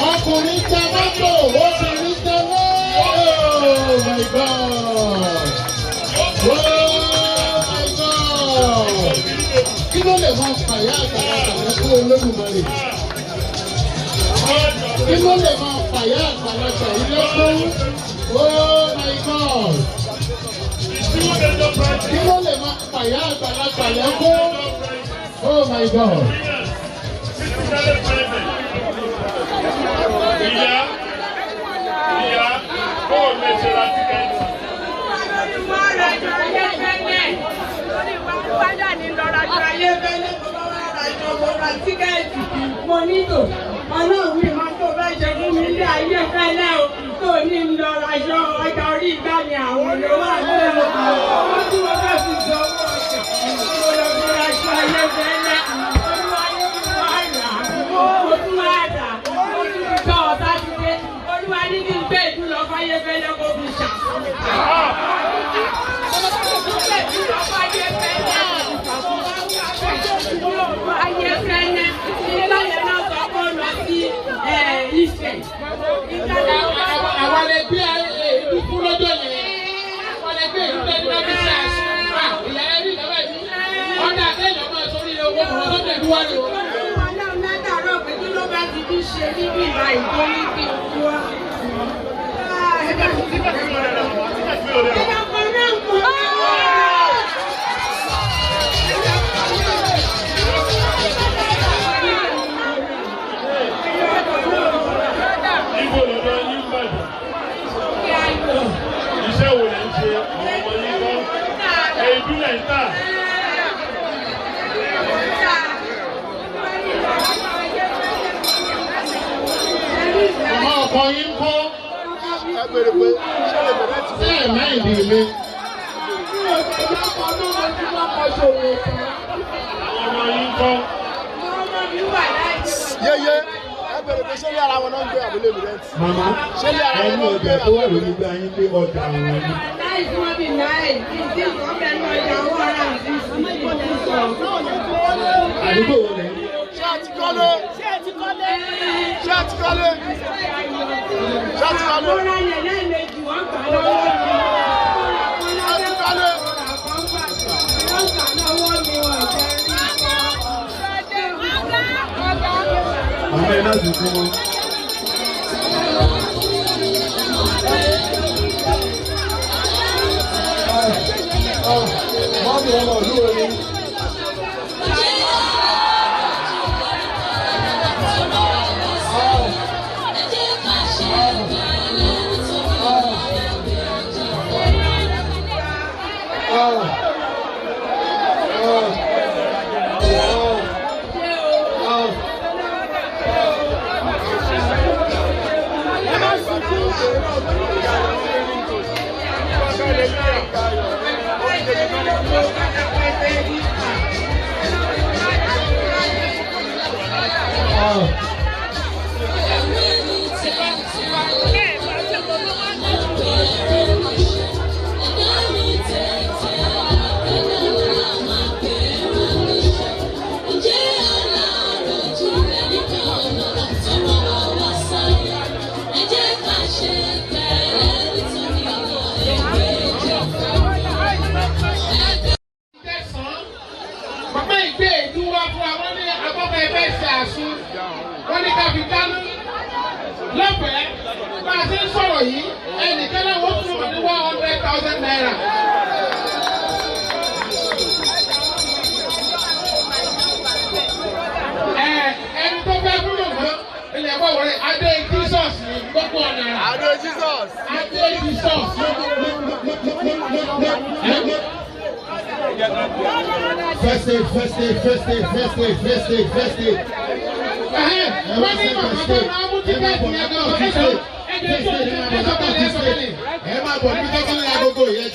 Ọkùnrin tẹ mọ́tò, obìnrin tẹ mọ́. Oh my God! Oh my God! Kí ló lè máa fàyà àgbàlagbà lẹ́kọ́ Olódùmarè? Kí ló lè máa fàyà àgbàlagbà yìí lẹ́kọ́? Oh my God! Kí ló lè máa fàyà àgbàlagbà lẹ́kọ́? Oh my God! Ìyá, ó lè ṣe láti kẹ́yìn. Mo nílò ọlọ́run mi máa tó bá ṣe fún mi ní ayé fẹ́lẹ́ o tó ní lọ raṣọ ọjà orí ìgbà ni àwọn olówó àgbẹ̀ owó tí wọ́n fẹ́ fi sọ owó ọjà mo lọ fi raṣọ ayé fẹ́lẹ́ olúwa ní kí wọ́n rà mo tún wá rà mo tún fi sọ ọ̀tá ti dé olúwa ní kí n gbé ìdúró fáyé fẹ́lẹ́ kó fi ṣàkóso. Àwọn ẹgbẹ́ ìlú fún lọ́jọ́ yẹn, àwọn ẹgbẹ́ ìlú tẹ́lẹ̀ bá fi ṣe àṣìṣe. Ìyá ẹbí ìjọba ìlú, ọ̀dà àtẹ̀yọ̀ máa sórí owó ọ̀rọ̀ tó tẹ̀lé wá ní o. Ọlọ́run látàárọ̀ pé kí ló bá ti fi ṣe níbi ìlà ìdórí kí n tú wá. Iṣẹ́ wo lè ń ṣe àwọn ọmọ yìí kọ́? Ìbílẹ̀ ń tà. Ọmọ ọkọ yín kọ́. Ṣé ẹ̀ máa ń dì mí? Àwọn ọmọ yìí kọ́. Yeye, ẹ bẹ̀rẹ̀ pé ṣé ilé ara wọn náà ń gbé àbúlé mi rẹ̀? Màmá, Ṣé ilé ara wọn ẹni náà ń gbé ọjà tó wà lórí gbá yín pé ọjà àwọn ni. Àdúgbò wo lẹ̀ ń gbé? Ṣé ẹ ti kọ́lé? Ṣé ẹ ti kọ́lé? Ṣé ẹ ti kọ́lé? Ṣé ẹ ti kọ́lé? Àwọn ẹ̀ náà ti fún wọn. Mọ́mí ọmọ ìlú orin. Wọ́n ní ká fi dáná lọ́fẹ̀ẹ́ bá a ṣe ń sọ̀rọ̀ yìí ẹnìkan náà wọ́n fún wọn ní 100,000 naira. Ẹni tó fẹ́ fún mọ̀mọ́ ilẹ̀ ẹ̀kọ́ wọlé Adé Jesus ní gbogbo ọ̀nà. Adé Jesus. Adé Jesus. First aid. Wọ́n ní màmá tó máa mú tíkẹ́ẹ̀tì yẹn gan-an. Ẹ máa bọ̀ ní tọ́kọ́lẹ́ agogo yẹn.